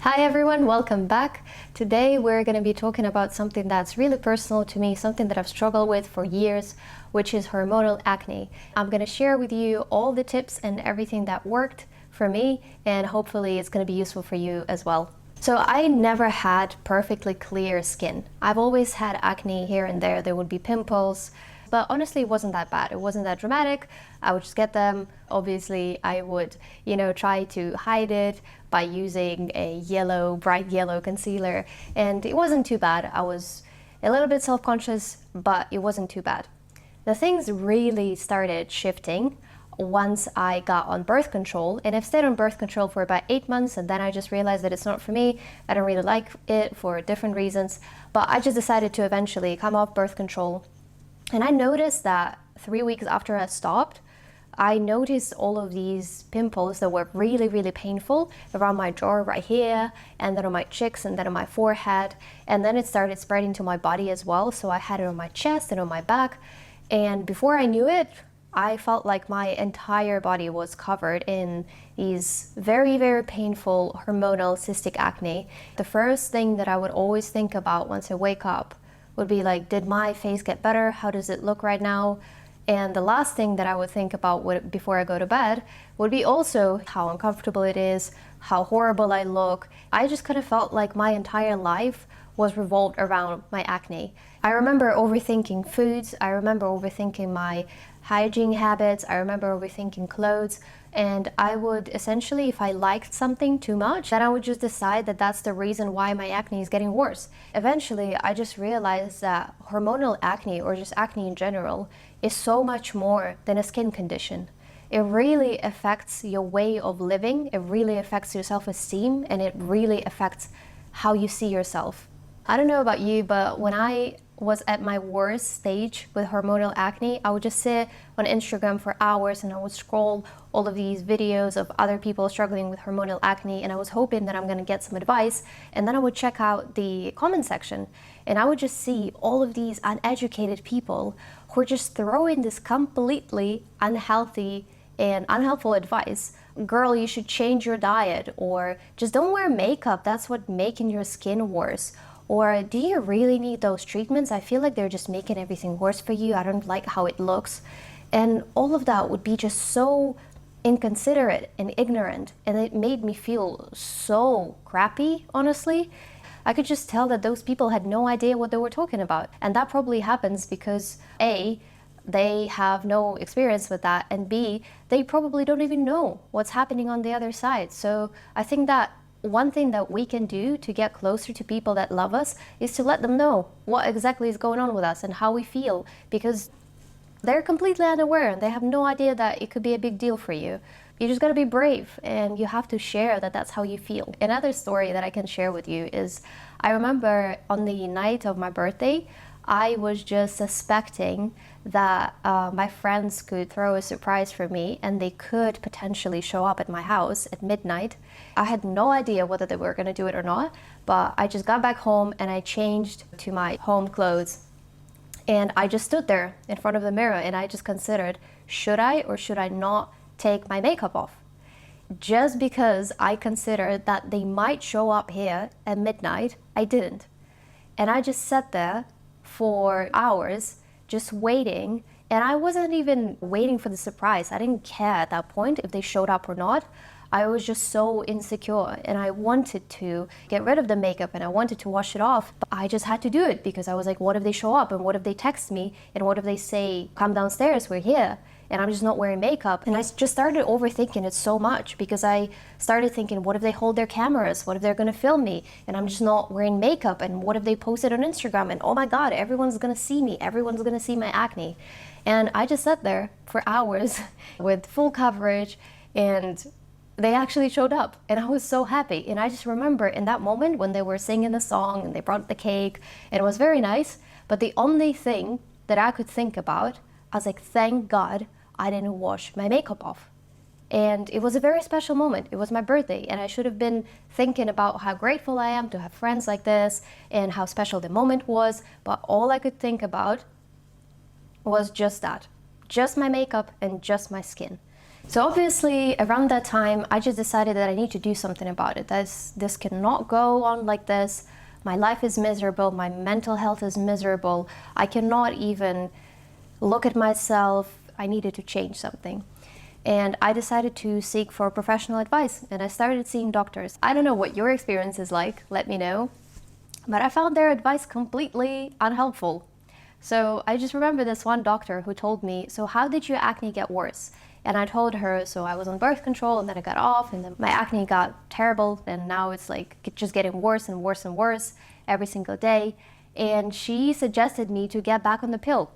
Hi everyone, welcome back. Today we're going to be talking about something that's really personal to me, something that I've struggled with for years, which is hormonal acne. I'm going to share with you all the tips and everything that worked for me, and hopefully it's going to be useful for you as well. So I never had perfectly clear skin. I've always had acne here and there. There would be pimples, but honestly it wasn't that bad. It wasn't that dramatic. I would just get them. Obviously I would, try to hide it by using a bright yellow concealer, and it wasn't too bad. I was a little bit self-conscious, but it wasn't too bad. The things really started shifting once I got on birth control, and I've stayed on birth control for about 8 months, and then I just realized that it's not for me. I don't really like it for different reasons, but I just decided to eventually come off birth control. And I noticed that 3 weeks after I stopped, I noticed all of these pimples that were really, really painful around my jaw right here, and then on my cheeks, and then on my forehead, and then it started spreading to my body as well. So I had it on my chest and on my back, and before I knew it, I felt like my entire body was covered in these very, very painful hormonal cystic acne. The first thing that I would always think about once I wake up would be like, did my face get better? How does it look right now? And the last thing that I would think about before I go to bed would be also how uncomfortable it is, how horrible I look. I just kind of felt like my entire life was revolved around my acne. I remember overthinking foods. I remember overthinking my hygiene habits. I remember overthinking clothes. And I would essentially, if I liked something too much, then I would just decide that that's the reason why my acne is getting worse. Eventually, I just realized that hormonal acne, or just acne in general, is so much more than a skin condition. It really affects your way of living, it really affects your self-esteem, and it really affects how you see yourself. I don't know about you, but when I was at my worst stage with hormonal acne, I would just sit on Instagram for hours and I would scroll all of these videos of other people struggling with hormonal acne, and I was hoping that I'm going to get some advice. And then I would check out the comment section and I would just see all of these uneducated people who are just throwing this completely unhealthy and unhelpful advice. Girl, you should change your diet, or just don't wear makeup, that's what's making your skin worse. Or do you really need those treatments? I feel like they're just making everything worse for you. I don't like how it looks. And all of that would be just so inconsiderate and ignorant. And it made me feel so crappy, honestly. I could just tell that those people had no idea what they were talking about. And that probably happens because A, they have no experience with that, and B, they probably don't even know what's happening on the other side. So I think that one thing that we can do to get closer to people that love us is to let them know what exactly is going on with us and how we feel, because they're completely unaware and they have no idea that it could be a big deal for you. You just gotta be brave, and you have to share that that's how you feel. Another story that I can share with you is, I remember on the night of my birthday, I was just suspecting that my friends could throw a surprise for me and they could potentially show up at my house at midnight. I had no idea whether they were going to do it or not, but I just got back home and I changed to my home clothes. And I just stood there in front of the mirror and I just considered, should I or should I not take my makeup off? Just because I considered that they might show up here at midnight, I didn't. And I just sat there for hours just waiting, and I wasn't even waiting for the surprise. I didn't care at that point if they showed up or not. I was just so insecure and I wanted to get rid of the makeup and I wanted to wash it off, but I just had to do it because I was like, what if they show up, and what if they text me, and what if they say, come downstairs, we're here, and I'm just not wearing makeup? And I just started overthinking it so much because I started thinking, what if they hold their cameras? What if they're gonna film me and I'm just not wearing makeup? And what if they post it on Instagram and oh my God, everyone's gonna see me, everyone's gonna see my acne. And I just sat there for hours with full coverage, and they actually showed up and I was so happy. And I just remember in that moment when they were singing the song and they brought the cake, and it was very nice, but the only thing that I could think about, I was like, thank God I didn't wash my makeup off. And it was a very special moment. It was my birthday and I should have been thinking about how grateful I am to have friends like this and how special the moment was, but all I could think about was just that, just my makeup and just my skin. So obviously around that time, I just decided that I need to do something about it. This cannot go on like this. My life is miserable. My mental health is miserable. I cannot even look at myself. I needed to change something. And I decided to seek for professional advice, and I started seeing doctors. I don't know what your experience is like, let me know. But I found their advice completely unhelpful. So I just remember this one doctor who told me, so how did your acne get worse? And I told her, so I was on birth control and then I got off and then my acne got terrible and now it's like just getting worse and worse and worse every single day. And she suggested me to get back on the pill.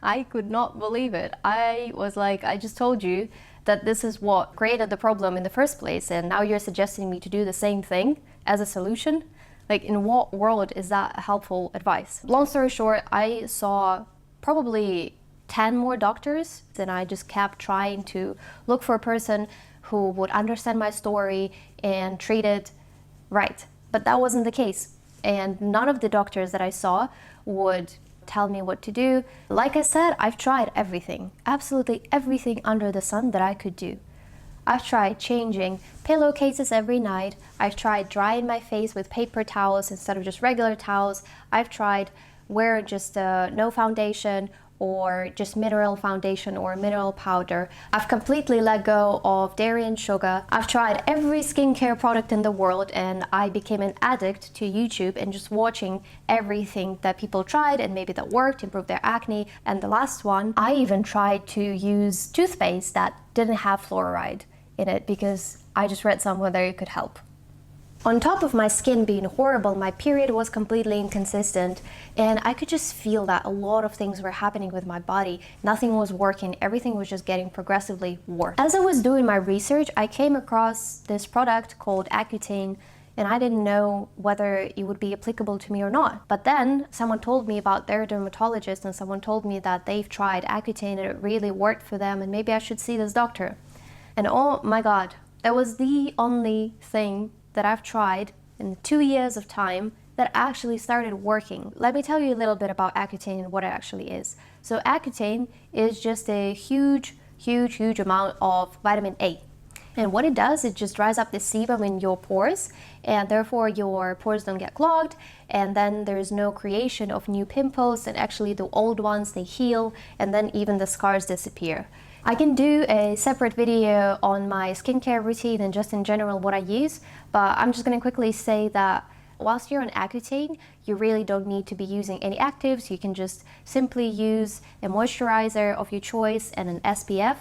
I could not believe it. I was like, I just told you that this is what created the problem in the first place, and now you're suggesting me to do the same thing as a solution? Like, in what world is that helpful advice? Long story short, I saw probably 10 more doctors, and I just kept trying to look for a person who would understand my story and treat it right. But that wasn't the case. And none of the doctors that I saw would tell me what to do. Like I said, I've tried everything, absolutely everything under the sun that I could do. I've tried changing pillowcases every night. I've tried drying my face with paper towels instead of just regular towels. I've tried wearing just no foundation or just mineral foundation or mineral powder. I've completely let go of dairy and sugar. I've tried every skincare product in the world, and I became an addict to YouTube and just watching everything that people tried and maybe that worked, improved their acne. And the last one, I even tried to use toothpaste that didn't have fluoride in it because I just read somewhere that it could help. On top of my skin being horrible, my period was completely inconsistent, and I could just feel that a lot of things were happening with my body. Nothing was working, everything was just getting progressively worse. As I was doing my research, I came across this product called Accutane, and I didn't know whether it would be applicable to me or not. But then someone told me about their dermatologist, and someone told me that they've tried Accutane and it really worked for them, and maybe I should see this doctor. And oh my God, that was the only thing that I've tried in 2 years of time that actually started working. Let me tell you a little bit about Accutane and what it actually is. So Accutane is just a huge amount of vitamin A. And what it does, it just dries up the sebum in your pores, and therefore your pores don't get clogged, and then there's no creation of new pimples, and actually the old ones, they heal, and then even the scars disappear. I can do a separate video on my skincare routine and just in general what I use, but I'm just going to quickly say that whilst you're on Accutane, you really don't need to be using any actives. You can just simply use a moisturizer of your choice and an SPF,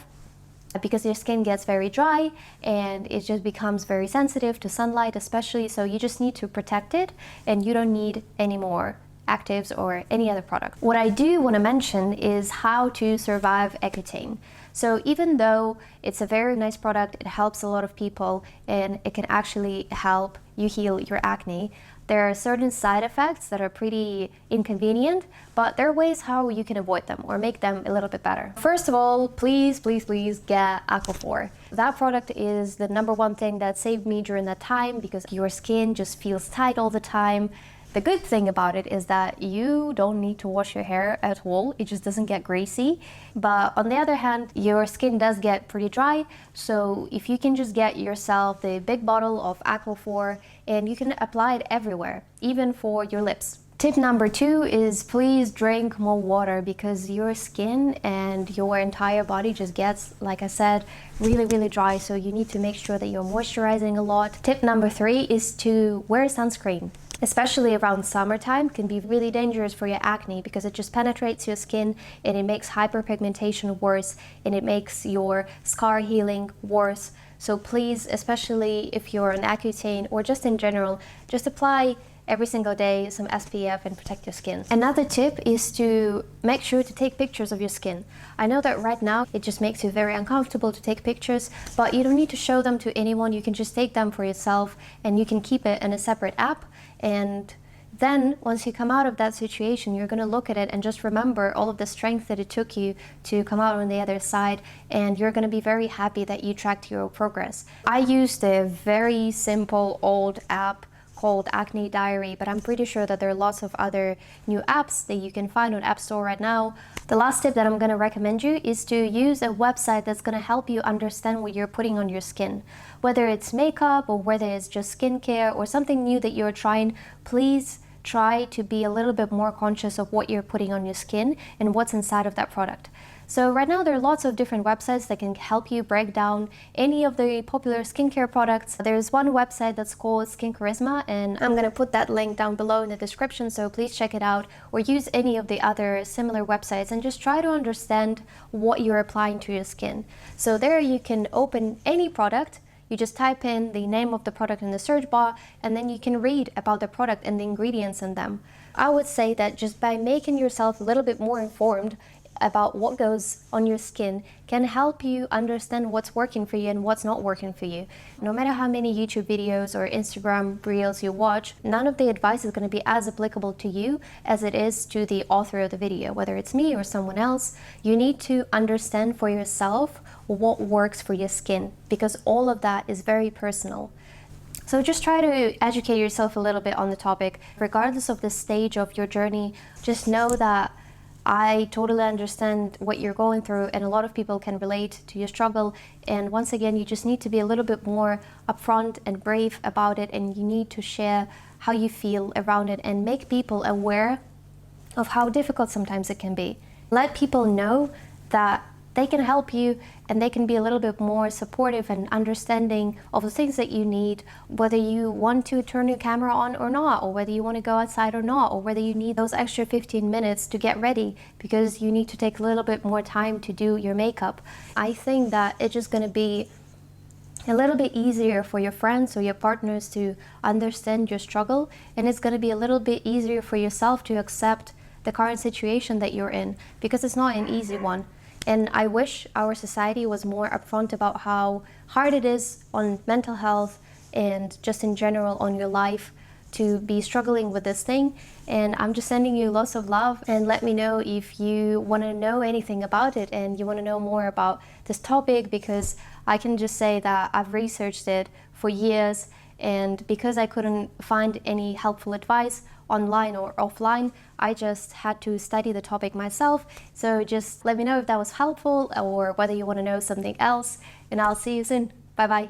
because your skin gets very dry and it just becomes very sensitive to sunlight especially, so you just need to protect it and you don't need any more actives or any other product. What I do want to mention is how to survive Accutane. So even though it's a very nice product, it helps a lot of people and it can actually help you heal your acne, there are certain side effects that are pretty inconvenient, but there are ways how you can avoid them or make them a little bit better. First of all, please get Aquaphor. That product is the #1 thing that saved me during that time because your skin just feels tight all the time. The good thing about it is that you don't need to wash your hair at all. It just doesn't get greasy. But on the other hand, your skin does get pretty dry. So if you can just get yourself the big bottle of Aquaphor and you can apply it everywhere, even for your lips. Tip #2 is please drink more water because your skin and your entire body just gets, like I said, really dry. So you need to make sure that you're moisturizing a lot. Tip #3 is to wear sunscreen. Especially around summertime, can be really dangerous for your acne because it just penetrates your skin and it makes hyperpigmentation worse and it makes your scar healing worse. So please, especially if you're on Accutane or just in general, just apply every single day some SPF and protect your skin. Another tip is to make sure to take pictures of your skin. I know that right now it just makes you very uncomfortable to take pictures, but you don't need to show them to anyone. You can just take them for yourself and you can keep it in a separate app. And then once you come out of that situation, you're going to look at it and just remember all of the strength that it took you to come out on the other side, and you're going to be very happy that you tracked your progress. I used a very simple old app called Acne Diary, but I'm pretty sure that there are lots of other new apps that you can find on App Store right now. The last tip that I'm going to recommend you is to use a website that's going to help you understand what you're putting on your skin. Whether it's makeup or whether it's just skincare or something new that you're trying, please try to be a little bit more conscious of what you're putting on your skin and what's inside of that product. So right now there are lots of different websites that can help you break down any of the popular skincare products. There's one website that's called Skin Charisma, and I'm going to put that link down below in the description, so please check it out, or use any of the other similar websites and just try to understand what you're applying to your skin. So there you can open any product. You just type in the name of the product in the search bar, and then you can read about the product and the ingredients in them. I would say that just by making yourself a little bit more informed about what goes on your skin can help you understand what's working for you and what's not working for you. No matter how many YouTube videos or Instagram reels you watch, none of the advice is going to be as applicable to you as it is to the author of the video, whether it's me or someone else. You need to understand for yourself what works for your skin, because all of that is very personal. So just try to educate yourself a little bit on the topic. Regardless of the stage of your journey, just know that I totally understand what you're going through, and a lot of people can relate to your struggle. And once again, you just need to be a little bit more upfront and brave about it, and you need to share how you feel around it and make people aware of how difficult sometimes it can be. Let people know that they can help you, and they can be a little bit more supportive and understanding of the things that you need, whether you want to turn your camera on or not, or whether you want to go outside or not, or whether you need those extra 15 minutes to get ready because you need to take a little bit more time to do your makeup. I think that it's just going to be a little bit easier for your friends or your partners to understand your struggle, and it's going to be a little bit easier for yourself to accept the current situation that you're in, because it's not an easy one. And I wish our society was more upfront about how hard it is on mental health and just in general on your life to be struggling with this thing. And I'm just sending you lots of love, and let me know if you want to know anything about it and you want to know more about this topic, because I can just say that I've researched it for years, and because I couldn't find any helpful advice online or offline, I just had to study the topic myself. So just let me know if that was helpful or whether you want to know something else, and I'll see you soon. Bye bye.